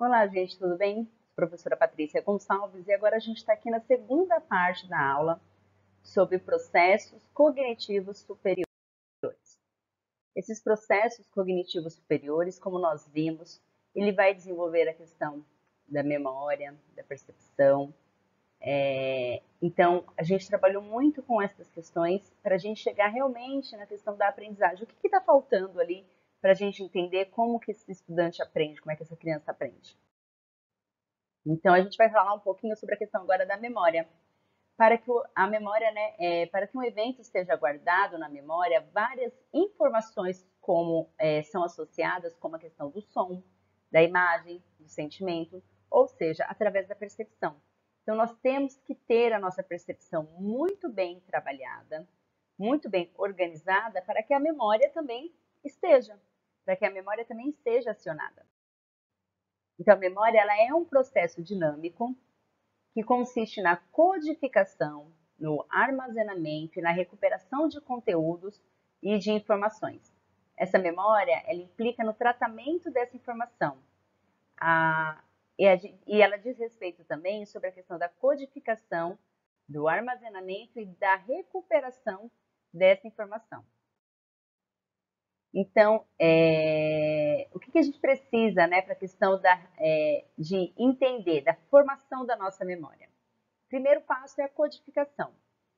Olá, gente, tudo bem? Professora Patrícia Gonçalves, e agora a gente está aqui na segunda parte da aula sobre processos cognitivos superiores. Esses processos cognitivos superiores, como nós vimos, ele vai desenvolver a questão da memória, da percepção. Então, a gente trabalhou muito com essas questões para a gente chegar realmente na questão da aprendizagem. O que está faltando ali para a gente entender como que esse estudante aprende, como é que essa criança aprende? Então, a gente vai falar um pouquinho sobre a questão agora da memória. Para que a memória, né, para que um evento esteja guardado na memória, várias informações são associadas, como a questão do som, da imagem, do sentimento, ou seja, através da percepção. Então, nós temos que ter a nossa percepção muito bem trabalhada, muito bem organizada, para que a memória também esteja acionada. Então, a memória ela é um processo dinâmico que consiste na codificação, no armazenamento e na recuperação de conteúdos e de informações. Essa memória ela implica no tratamento dessa informação. A, e ela diz respeito também sobre a questão da codificação, do armazenamento e da recuperação dessa informação. Então, o que a gente precisa, né, para a questão de entender, da formação da nossa memória? O primeiro passo é a codificação.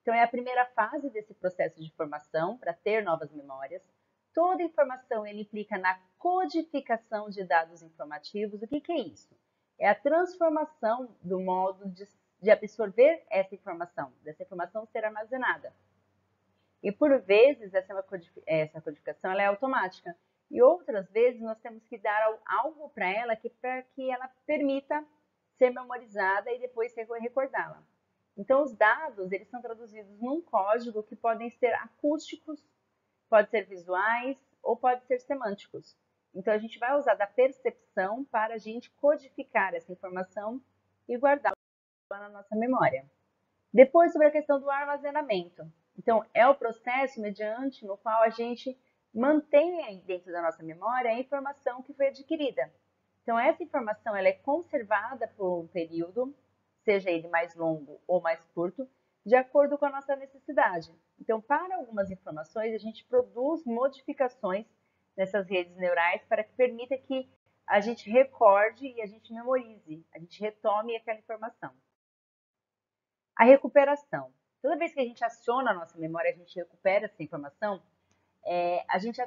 Então, é a primeira fase desse processo de formação para ter novas memórias. Toda informação ele implica na codificação de dados informativos. O que é isso? É a transformação do modo de absorver dessa informação ser armazenada. E por vezes essa codificação ela é automática. E outras vezes nós temos que dar algo para ela para que ela permita ser memorizada e depois recordá-la. Então os dados eles são traduzidos num código que podem ser acústicos, pode ser visuais ou pode ser semânticos. Então a gente vai usar da percepção para a gente codificar essa informação e guardá-la na nossa memória. Depois, sobre a questão do armazenamento. Então, é o processo mediante no qual a gente mantém dentro da nossa memória a informação que foi adquirida. Então, essa informação ela é conservada por um período, seja ele mais longo ou mais curto, de acordo com a nossa necessidade. Então, para algumas informações, a gente produz modificações nessas redes neurais para que permita que a gente recorde e a gente memorize, a gente retome aquela informação. A recuperação. Toda vez que a gente aciona a nossa memória, a gente recupera essa informação, a gente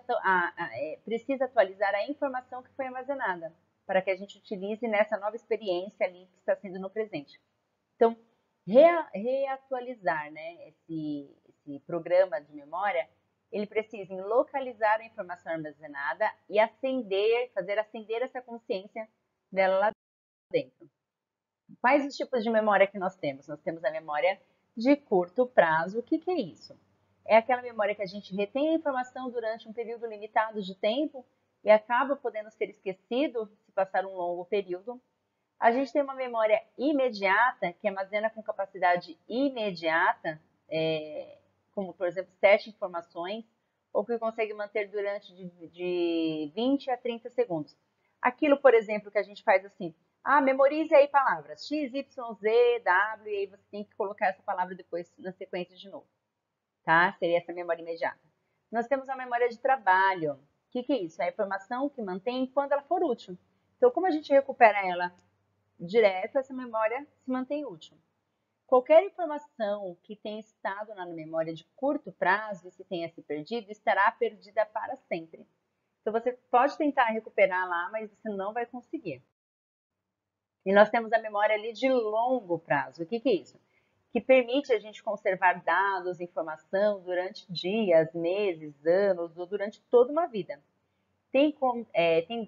precisa atualizar a informação que foi armazenada, para que a gente utilize nessa nova experiência ali que está sendo no presente. Então, reatualizar, né, esse programa de memória, ele precisa em localizar a informação armazenada e fazer acender essa consciência dela lá dentro. Quais os tipos de memória que nós temos? Nós temos a memória de curto prazo. O que é isso? É aquela memória que a gente retém a informação durante um período limitado de tempo e acaba podendo ser esquecido se passar um longo período. A gente tem uma memória imediata, que armazena com capacidade imediata, como, por exemplo, 7 informações, ou que consegue manter durante de 20 a 30 segundos. Aquilo, por exemplo, que a gente faz assim, memorize aí palavras, X, Y, Z, W, e aí você tem que colocar essa palavra depois na sequência de novo, tá? Seria essa memória imediata. Nós temos a memória de trabalho. O que é isso? É a informação que mantém quando ela for útil. Então, como a gente recupera ela direto, essa memória se mantém útil. Qualquer informação que tenha estado na memória de curto prazo e se tenha se perdido, estará perdida para sempre. Então, você pode tentar recuperar lá, mas você não vai conseguir. E nós temos a memória ali de longo prazo. O que é isso? Que permite a gente conservar dados, informação durante dias, meses, anos ou durante toda uma vida. Tem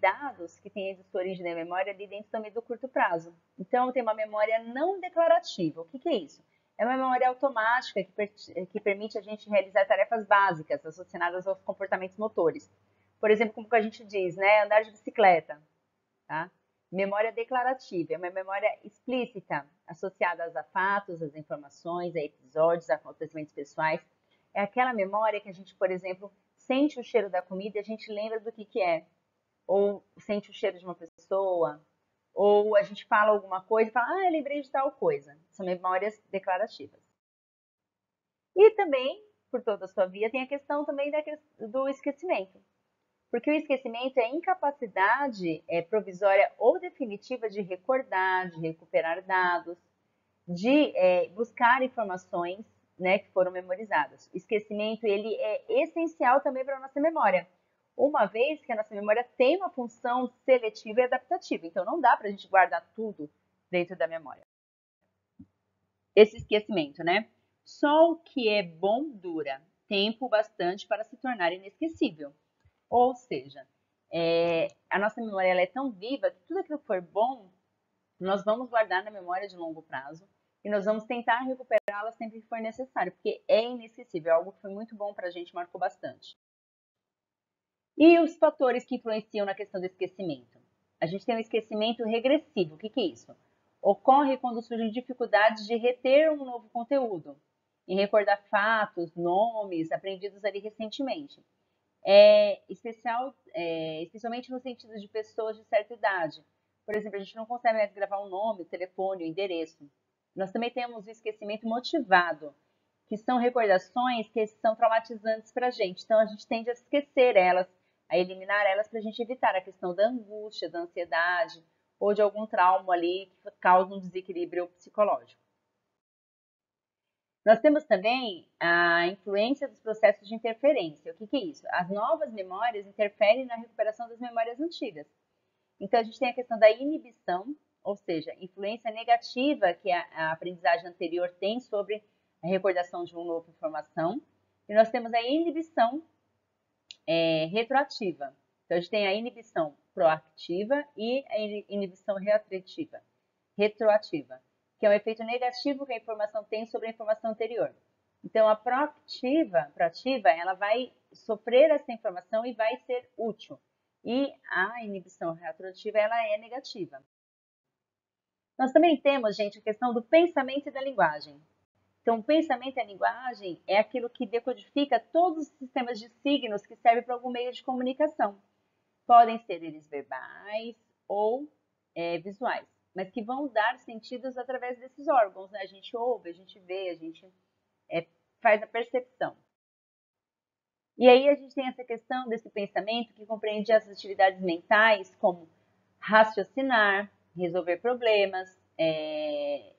dados que têm essa origem da memória ali dentro também do curto prazo. Então, tem uma memória não declarativa. O que é isso? É uma memória automática que permite a gente realizar tarefas básicas associadas aos comportamentos motores. Por exemplo, como a gente diz, né? Andar de bicicleta. Tá? Memória declarativa é uma memória explícita, associada a fatos, às informações, a episódios, a acontecimentos pessoais. É aquela memória que a gente, por exemplo, sente o cheiro da comida e a gente lembra do que é. Ou sente o cheiro de uma pessoa, ou a gente fala alguma coisa e fala, ah, eu lembrei de tal coisa. São memórias declarativas. E também, por toda a sua via, tem a questão também do esquecimento. Porque o esquecimento é a incapacidade provisória ou definitiva de recordar, de recuperar dados, de buscar informações, né, que foram memorizadas. O esquecimento ele é essencial também para a nossa memória, uma vez que a nossa memória tem uma função seletiva e adaptativa. Então, não dá para a gente guardar tudo dentro da memória. Esse esquecimento, né? Só o que é bom dura tempo bastante para se tornar inesquecível. Ou seja, a nossa memória ela é tão viva que tudo aquilo que for bom, nós vamos guardar na memória de longo prazo e nós vamos tentar recuperá-la sempre que for necessário, porque é inesquecível, é algo que foi muito bom para a gente, marcou bastante. E os fatores que influenciam na questão do esquecimento? A gente tem um esquecimento regressivo. O que é isso? Ocorre quando surgem dificuldades de reter um novo conteúdo, em recordar fatos, nomes aprendidos ali recentemente. Especialmente no sentido de pessoas de certa idade. Por exemplo, a gente não consegue mais gravar o nome, o telefone, o endereço. Nós também temos o esquecimento motivado, que são recordações que são traumatizantes para a gente. Então, a gente tende a esquecer elas, a eliminar elas para a gente evitar a questão da angústia, da ansiedade ou de algum trauma ali que causa um desequilíbrio psicológico. Nós temos também a influência dos processos de interferência. O que é isso? As novas memórias interferem na recuperação das memórias antigas. Então, a gente tem a questão da inibição, ou seja, influência negativa que a aprendizagem anterior tem sobre a recordação de uma nova informação. E nós temos a inibição retroativa. Então, a gente tem a inibição proativa e a inibição retroativa, que é um efeito negativo que a informação tem sobre a informação anterior. Então, a proativa, ela vai sofrer essa informação e vai ser útil. E a inibição retroativa, ela é negativa. Nós também temos, gente, a questão do pensamento e da linguagem. Então, o pensamento e a linguagem é aquilo que decodifica todos os sistemas de signos que servem para algum meio de comunicação. Podem ser eles verbais ou visuais, mas que vão dar sentidos através desses órgãos, né? A gente ouve, a gente vê, a gente faz a percepção. E aí a gente tem essa questão desse pensamento que compreende as atividades mentais como raciocinar, resolver problemas,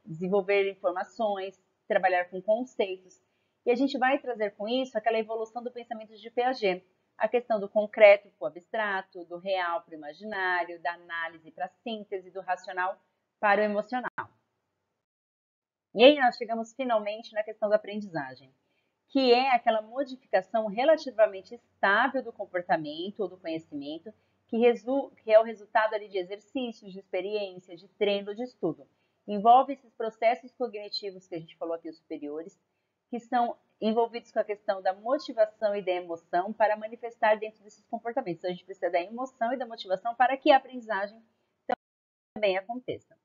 desenvolver informações, trabalhar com conceitos. E a gente vai trazer com isso aquela evolução do pensamento de Piaget, a questão do concreto para o abstrato, do real para o imaginário, da análise para a síntese, do racional para o emocional. E aí nós chegamos finalmente na questão da aprendizagem, que é aquela modificação relativamente estável do comportamento ou do conhecimento, que é o resultado ali de exercícios, de experiência, de treino, de estudo. Envolve esses processos cognitivos que a gente falou aqui, os superiores, que são envolvidos com a questão da motivação e da emoção para manifestar dentro desses comportamentos. Então, a gente precisa da emoção e da motivação para que a aprendizagem também aconteça.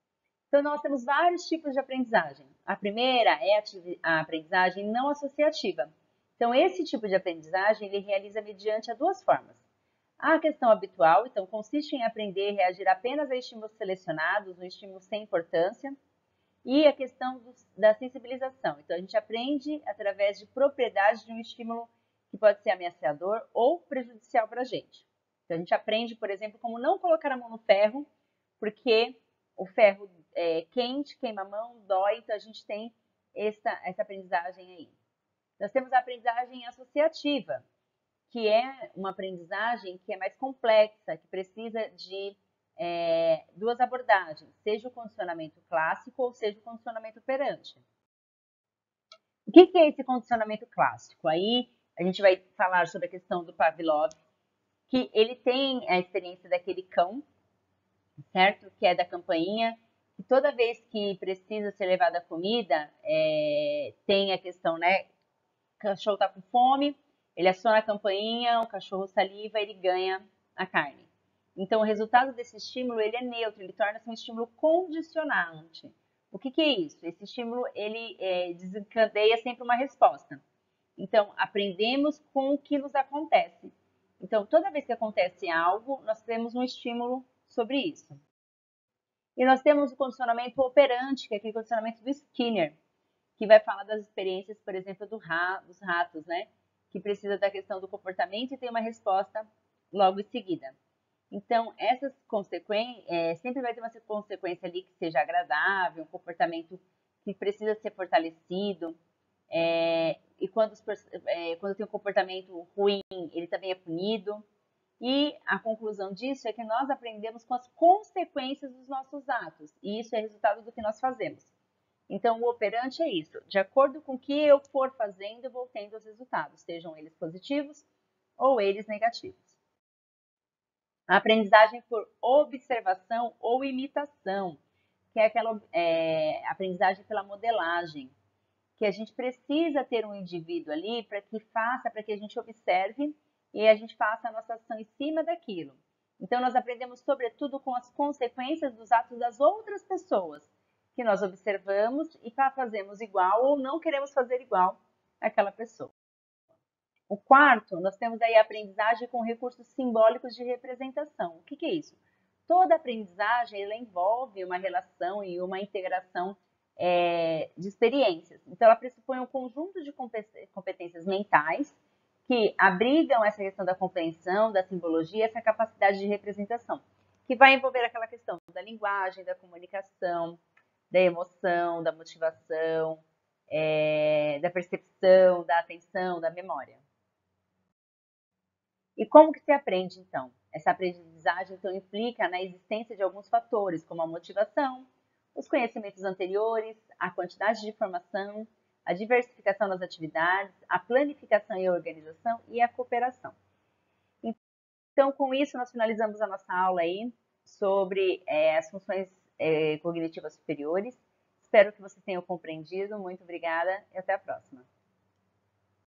Então, nós temos vários tipos de aprendizagem. A primeira é a aprendizagem não associativa. Então, esse tipo de aprendizagem ele realiza mediante as duas formas. A questão habitual, então, consiste em aprender e reagir apenas a estímulos selecionados, um estímulo sem importância. E a questão da sensibilização. Então, a gente aprende através de propriedades de um estímulo que pode ser ameaçador ou prejudicial para a gente. Então, a gente aprende, por exemplo, como não colocar a mão no ferro, porque o ferro é quente, queima a mão, dói, então a gente tem essa aprendizagem aí. Nós temos a aprendizagem associativa, que é uma aprendizagem que é mais complexa, que precisa de duas abordagens, seja o condicionamento clássico ou seja o condicionamento operante. O que é esse condicionamento clássico? Aí a gente vai falar sobre a questão do Pavlov, que ele tem a experiência daquele cão, certo? Que é da campainha, que toda vez que precisa ser levada a comida, tem a questão, né? O cachorro está com fome, ele aciona a campainha, o cachorro saliva, ele ganha a carne. Então, o resultado desse estímulo ele é neutro, ele torna-se um estímulo condicionante. O que é isso? Esse estímulo ele desencadeia sempre uma resposta. Então, aprendemos com o que nos acontece. Então, toda vez que acontece algo, nós temos um estímulo sobre isso. E nós temos o condicionamento operante, que é aquele condicionamento do Skinner, que vai falar das experiências, por exemplo, dos ratos, né? Que precisa da questão do comportamento e tem uma resposta logo em seguida. Então, essas consequências, sempre vai ter uma consequência ali que seja agradável, um comportamento que precisa ser fortalecido. E quando tem um comportamento ruim, ele também é punido. E a conclusão disso é que nós aprendemos com as consequências dos nossos atos. E isso é resultado do que nós fazemos. Então, o operante é isso. De acordo com o que eu for fazendo, eu vou tendo os resultados, sejam eles positivos ou eles negativos. A aprendizagem por observação ou imitação, que é aquela aprendizagem pela modelagem, que a gente precisa ter um indivíduo ali para que a gente observe e a gente faça a nossa ação em cima daquilo. Então, nós aprendemos sobretudo com as consequências dos atos das outras pessoas, que nós observamos e fazemos igual ou não queremos fazer igual àquela pessoa. O quarto, nós temos aí a aprendizagem com recursos simbólicos de representação. O que é isso? Toda aprendizagem ela envolve uma relação e uma integração de experiências. Então, ela pressupõe um conjunto de competências mentais que abrigam essa questão da compreensão, da simbologia, essa capacidade de representação, que vai envolver aquela questão da linguagem, da comunicação, da emoção, da motivação, da percepção, da atenção, da memória. E como que se aprende, então? Essa aprendizagem, então, implica na existência de alguns fatores, como a motivação, os conhecimentos anteriores, a quantidade de informação, a diversificação das atividades, a planificação e a organização e a cooperação. Então, com isso, nós finalizamos a nossa aula aí sobre as funções cognitivas superiores. Espero que vocês tenham compreendido. Muito obrigada e até a próxima.